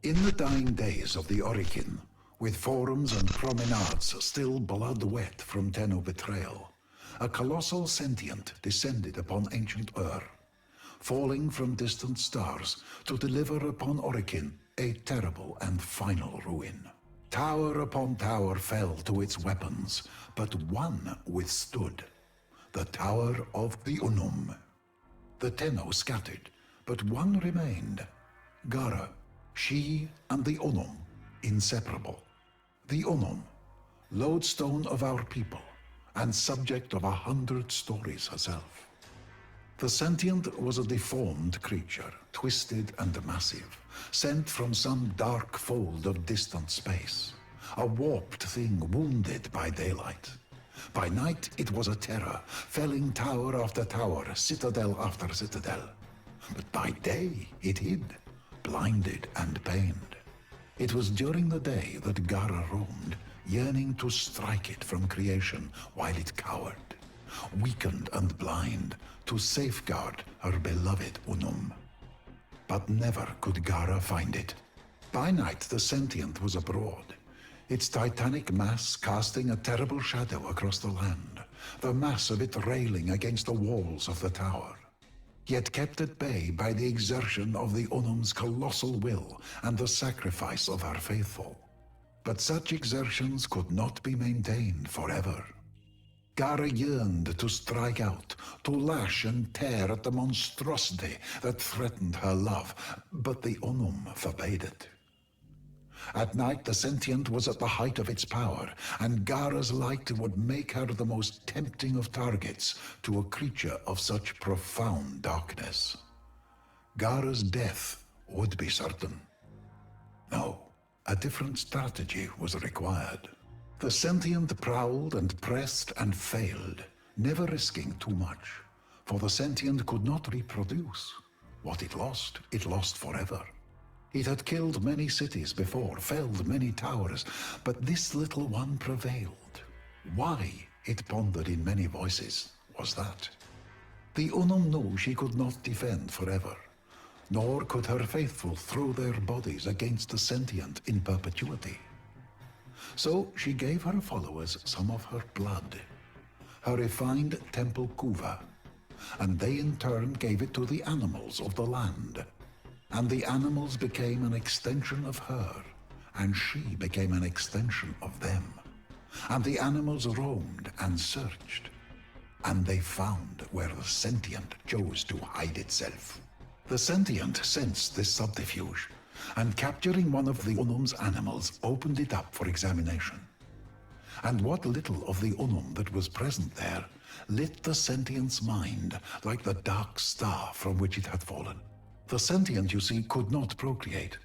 In the dying days of the Orichin, with forums and promenades still blood-wet from Tenno betrayal, a colossal sentient descended upon ancient Ur, falling from distant stars to deliver upon Orichin a terrible and final ruin. Tower upon tower fell to its weapons, but one withstood, the Tower of the Unum. The Tenno scattered, but one remained, Gara. She and the Unum, inseparable. The Unum, lodestone of our people, and subject of 100 stories herself. The sentient was a deformed creature, twisted and massive, sent from some dark fold of distant space. A warped thing wounded by daylight. By night it was a terror, felling tower after tower, citadel after citadel. But by day it hid, blinded and pained. It was during the day that Gara roamed, yearning to strike it from creation while it cowered, weakened and blind, to safeguard her beloved Unum. But never could Gara find it. By night the sentient was abroad, its titanic mass casting a terrible shadow across the land, the mass of it railing against the walls of the tower, yet kept at bay by the exertion of the Unum's colossal will and the sacrifice of her faithful. But such exertions could not be maintained forever. Gara yearned to strike out, to lash and tear at the monstrosity that threatened her love, but the Unum forbade it. At night the sentient was at the height of its power, and Gara's light would make her the most tempting of targets to a creature of such profound darkness. Gara's death would be certain. No, a different strategy was required. The sentient prowled and pressed and failed, never risking too much, for the sentient could not reproduce. What it lost forever. It had killed many cities before, felled many towers, but this little one prevailed. Why, it pondered in many voices, was that? The Unum knew she could not defend forever, nor could her faithful throw their bodies against the sentient in perpetuity. So she gave her followers some of her blood, her refined temple kuva, and they in turn gave it to the animals of the land. And the animals became an extension of her, and she became an extension of them. And the animals roamed and searched, and they found where the sentient chose to hide itself. The sentient sensed this subterfuge, and capturing one of the Unum's animals, opened it up for examination. And what little of the Unum that was present there lit the sentient's mind like the dark star from which it had fallen. The sentient, you see, could not procreate,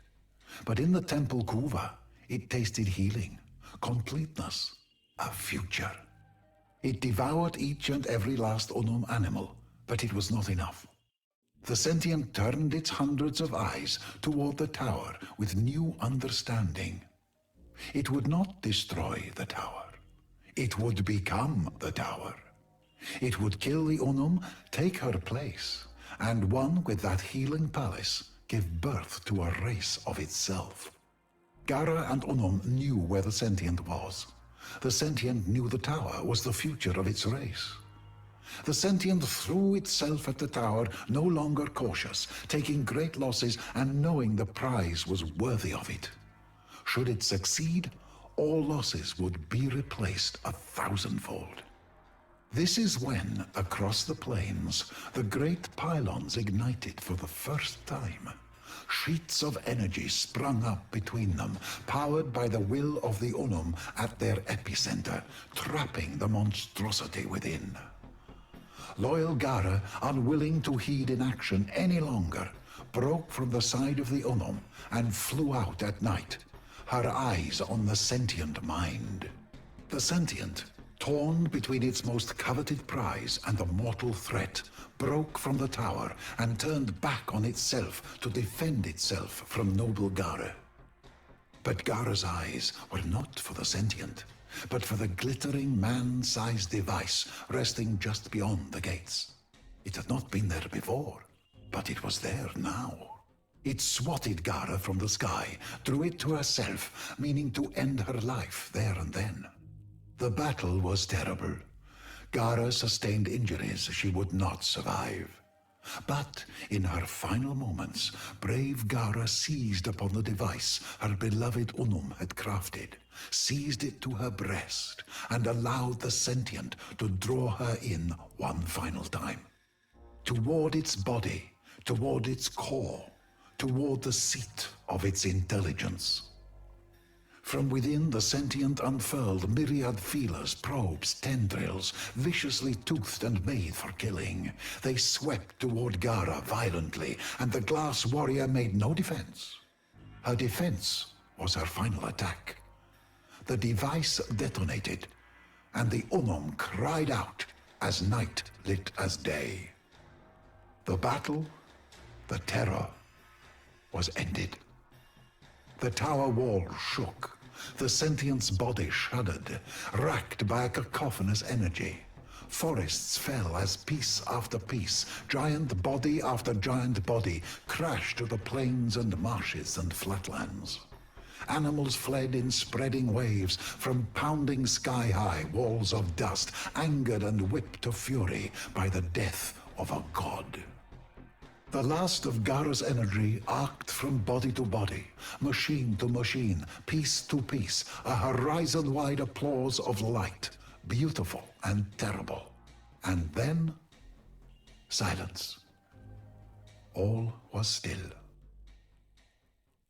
but in the temple kuva, it tasted healing, completeness, a future. It devoured each and every last Unum animal, but it was not enough. The sentient turned its hundreds of eyes toward the tower with new understanding. It would not destroy the tower. It would become the tower. It would kill the Unum, take her place, and one with that healing palace give birth to a race of itself. Gara and Unum knew where the sentient was. The sentient knew the tower was the future of its race. The sentient threw itself at the tower, no longer cautious, taking great losses and knowing the prize was worthy of it. Should it succeed, all losses would be replaced 1,000-fold. This is when, across the plains, the great pylons ignited for the first time. Sheets of energy sprung up between them, powered by the will of the Unum at their epicenter, trapping the monstrosity within. Loyal Gara, unwilling to heed inaction any longer, broke from the side of the Unum and flew out at night, her eyes on the sentient mind. The sentient, torn between its most coveted prize and the mortal threat, broke from the tower and turned back on itself to defend itself from noble Gara. But Gara's eyes were not for the sentient, but for the glittering man-sized device resting just beyond the gates. It had not been there before, but it was there now. It swatted Gara from the sky, drew it to herself, meaning to end her life there and then. The battle was terrible. Gara sustained injuries she would not survive. But in her final moments, brave Gara seized upon the device her beloved Unum had crafted, seized it to her breast, and allowed the sentient to draw her in one final time. Toward its body, toward its core, toward the seat of its intelligence. From within, the sentient unfurled myriad feelers, probes, tendrils, viciously toothed and made for killing. They swept toward Gara violently, and the glass warrior made no defense. Her defense was her final attack. The device detonated, and the Unum cried out as night lit as day. The battle, the terror, was ended. The tower wall shook. The sentient's body shuddered, racked by a cacophonous energy. Forests fell as piece after piece, giant body after giant body, crashed to the plains and marshes and flatlands. Animals fled in spreading waves from pounding sky-high walls of dust, angered and whipped to fury by the death of a god. The last of Gara's energy arced from body to body, machine to machine, piece to piece, a horizon-wide applause of light, beautiful and terrible. And then, silence. All was still.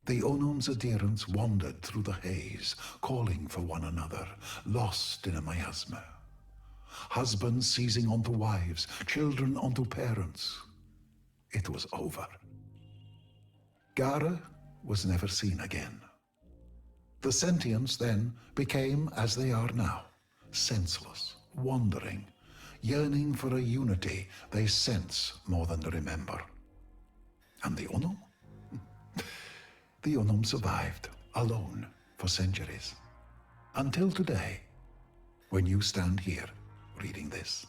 The Onum's adherents wandered through the haze, calling for one another, lost in a miasma. Husbands seizing onto wives, children onto parents. It was over. Gara was never seen again. The sentients then became as they are now, senseless, wandering, yearning for a unity they sense more than remember. And the Unum? The Unum survived, alone, for centuries. Until today, when you stand here reading this.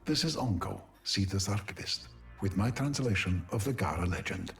This is Onko, Sita's archivist, with my translation of the Gara legend.